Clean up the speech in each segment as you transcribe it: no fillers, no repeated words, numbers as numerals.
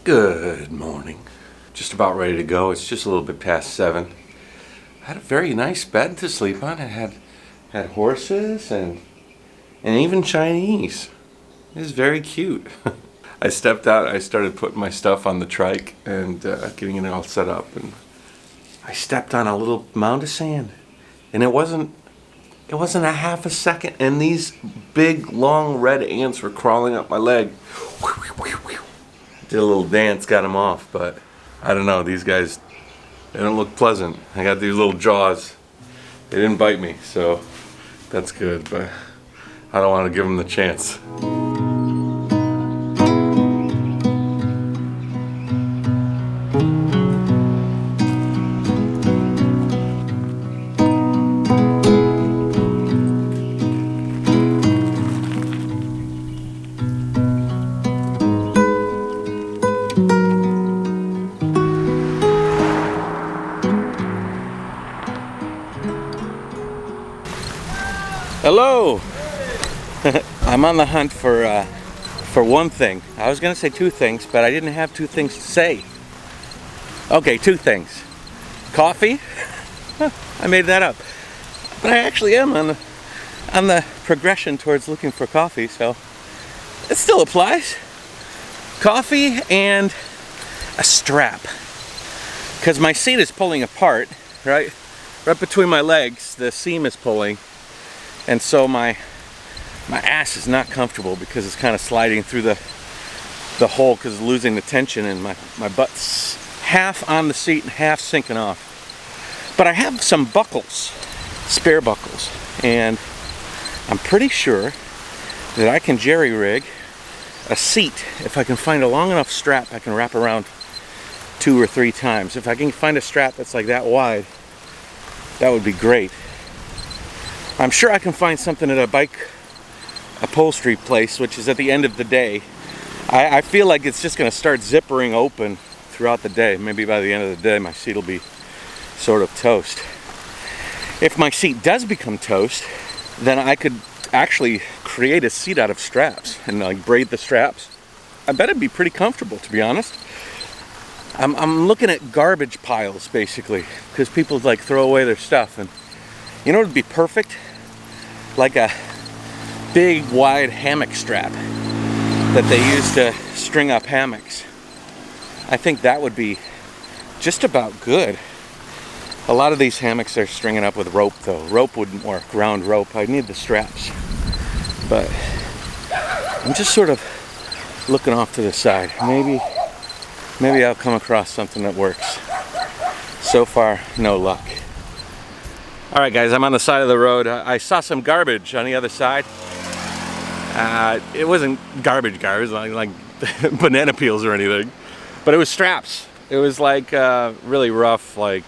Good morning. Just about ready to go. It's just a little bit past 7. I had a very nice bed to sleep on. It had horses and even Chinese. It was very cute. I stepped out. I started putting my stuff on the trike and getting it all set up. And I stepped on a little mound of sand, and it wasn't a half a second, and these big long red ants were crawling up my leg. Did a little dance, got them off, but I don't know, these guys, they don't look pleasant. I got these little jaws. They didn't bite me, so that's good, but I don't want to give them the chance. Hello! I'm on the hunt for one thing. I was gonna say 2 things, but I didn't have 2 things to say. Okay, 2 things. Coffee? I made that up. But I actually am on the progression towards looking for coffee, so it still applies. Coffee and a strap. Because my seat is pulling apart, right? Right between my legs, the seam is pulling. And so my ass is not comfortable because it's kind of sliding through the hole because it's losing the tension, and my butt's half on the seat and half sinking off. But I have some buckles, spare buckles, and I'm pretty sure that I can jerry rig a seat if I can find a long enough strap I can wrap around 2 or 3 times. If I can find a strap that's like that wide, that would be great. I'm sure I can find something at a bike upholstery place, which is at the end of the day. I feel like it's just going to start zippering open throughout the day. Maybe by the end of the day my seat will be sort of toast. If my seat does become toast, then I could actually create a seat out of straps and like braid the straps. I bet it'd be pretty comfortable, to be honest. I'm looking at garbage piles basically, because people like throw away their stuff, and you know what would be perfect? Like a big wide hammock strap that they use to string up hammocks. I think that would be just about good. A lot of these hammocks are stringing up with rope though. Rope wouldn't work, round rope. I need the straps. But I'm just sort of looking off to the side. Maybe I'll come across something that works. So far, no luck. Alright guys, I'm on the side of the road. I saw some garbage on the other side. It wasn't garbage, like banana peels or anything. But it was straps. It was like really rough, like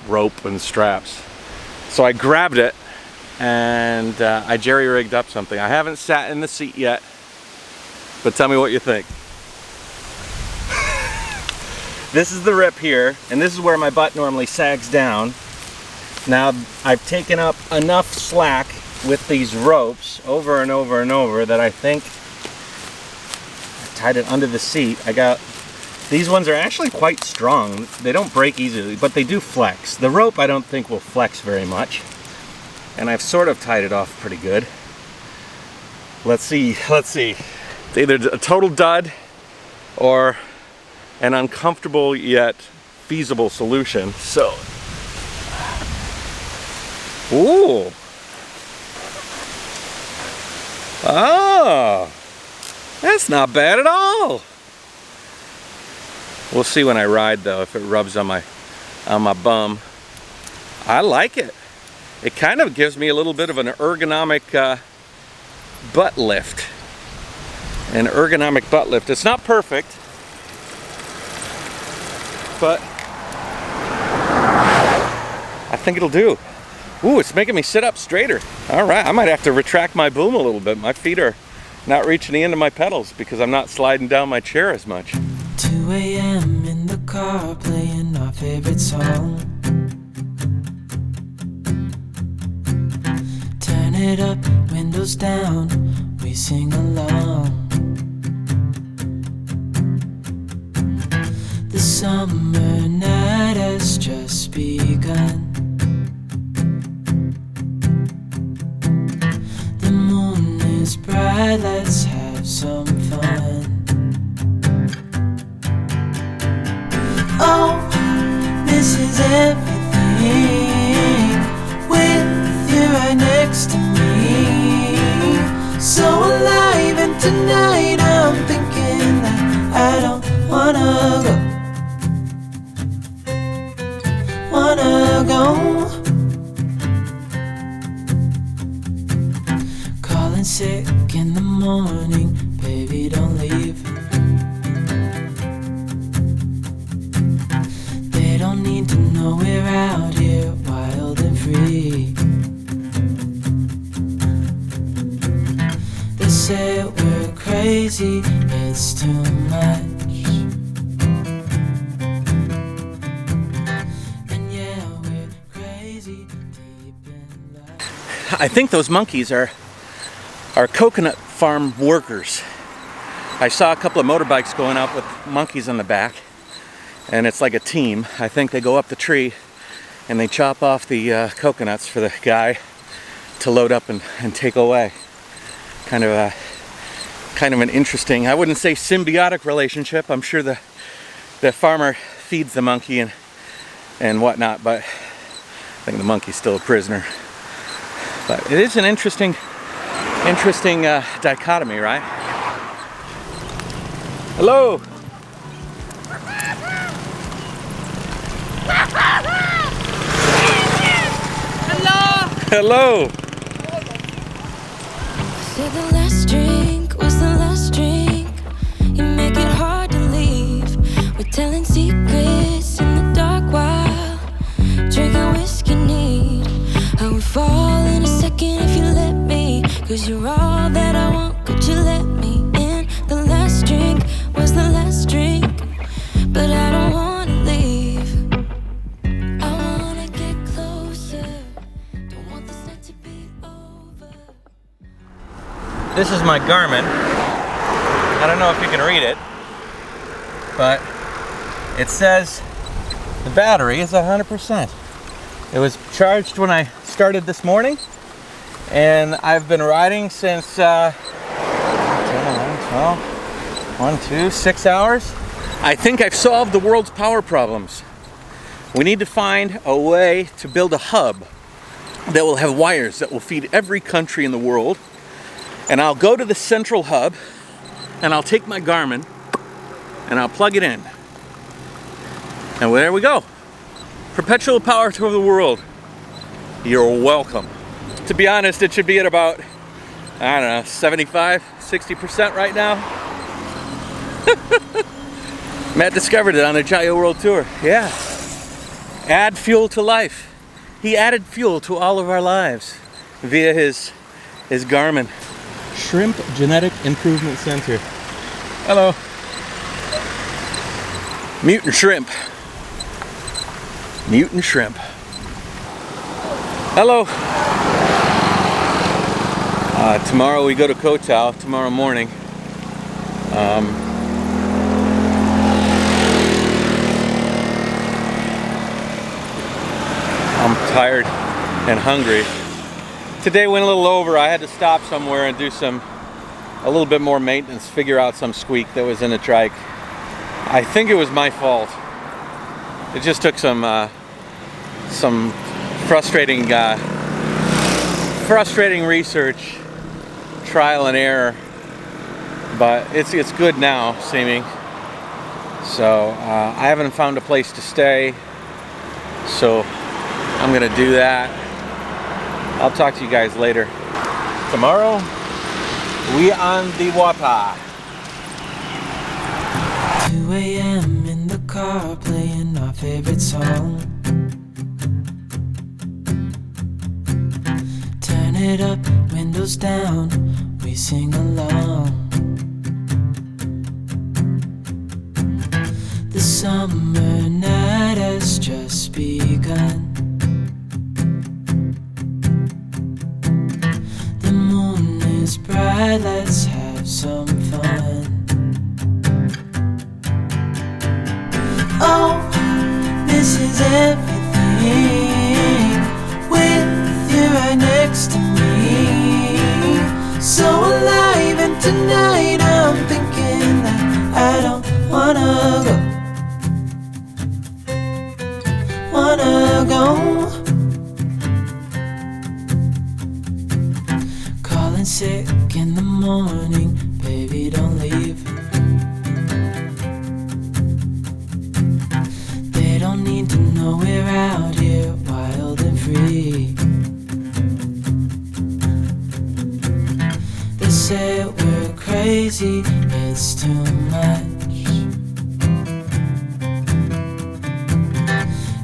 rope and straps. So I grabbed it and I jerry-rigged up something. I haven't sat in the seat yet, but tell me what you think. This is the rip here, and this is where my butt normally sags down. Now, I've taken up enough slack with these ropes over and over and over that I think I tied it under the seat. These ones are actually quite strong. They don't break easily, but they do flex. The rope I don't think will flex very much. And I've sort of tied it off pretty good. Let's see. It's either a total dud or an uncomfortable yet feasible solution. So, ooh. Oh, that's not bad at all. We'll see when I ride though, if it rubs on my bum. I like it. It kind of gives me a little bit of an ergonomic butt lift. An ergonomic butt lift. It's not perfect, but I think it'll do. Ooh, it's making me sit up straighter. All right, I might have to retract my boom a little bit. My feet are not reaching the end of my pedals because I'm not sliding down my chair as much. 2 a.m. in the car playing our favorite song. Turn it up, windows down, we sing along. The summer night has just begun. The moon is bright, let's have some fun. Oh, this is everything with you right next to me. So alive, and tonight I'm thinking that I don't wanna go. Calling sick in the morning, baby, don't leave. They don't need to know we're out here wild and free. They say we're crazy, it's too much. I think those monkeys are coconut farm workers. I saw a couple of motorbikes going up with monkeys on the back, and it's like a team. I think they go up the tree and they chop off the coconuts for the guy to load up and take away. Kind of an interesting, I wouldn't say symbiotic relationship. I'm sure the farmer feeds the monkey and whatnot, but I think the monkey's still a prisoner. But it is an interesting dichotomy, right? Hello. Hello. Said the last drink was the last drink. You make it hard to leave. We're telling secrets in the dark while drinking whiskey neat. I would fall in a second if you let me, 'cause you're all that I want. Could you let me in? The last drink was the last drink, but I don't wanna leave. I wanna get closer. Don't want this night to be over. This is my Garmin. I don't know if you can read it, but it says the battery is 100%. It was charged when I started this morning, and I've been riding since 10, 11, 12, 1, 2, 6 hours. I think I've solved the world's power problems. We need to find a way to build a hub that will have wires that will feed every country in the world, and I'll go to the central hub and I'll take my Garmin and I'll plug it in, and there we go. Perpetual power to the world. You're welcome. To be honest, it should be at about, I don't know, 75, 60% right now. Matt discovered it on the Jayoe World Tour. Yeah. Add fuel to life. He added fuel to all of our lives via his Garmin. Shrimp Genetic Improvement Center. Hello. Mutant shrimp. Mutant shrimp. Hello. Tomorrow we go to Koh Tao, tomorrow morning. I'm tired and hungry. Today went a little over. I had to stop somewhere and do a little bit more maintenance, figure out some squeak that was in the trike. I think it was my fault. It just took some frustrating research, trial and error, but it's good now, seeming. So I haven't found a place to stay, so I'm gonna do that. I'll talk to you guys later. Tomorrow, we on the water. 2 a.m. in the car playing our favorite song. Turn it up, windows down, we sing along. The summer night has just begun. The moon is bright, let's have some fun. wanna go. Calling sick in the morning, baby, don't leave. They don't need to know we're out here wild and free. They say we're crazy, it's too much.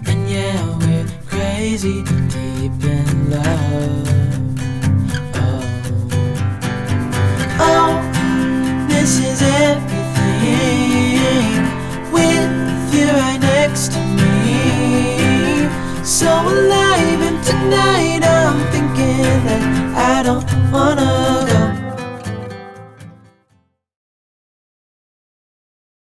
And yeah, we're crazy,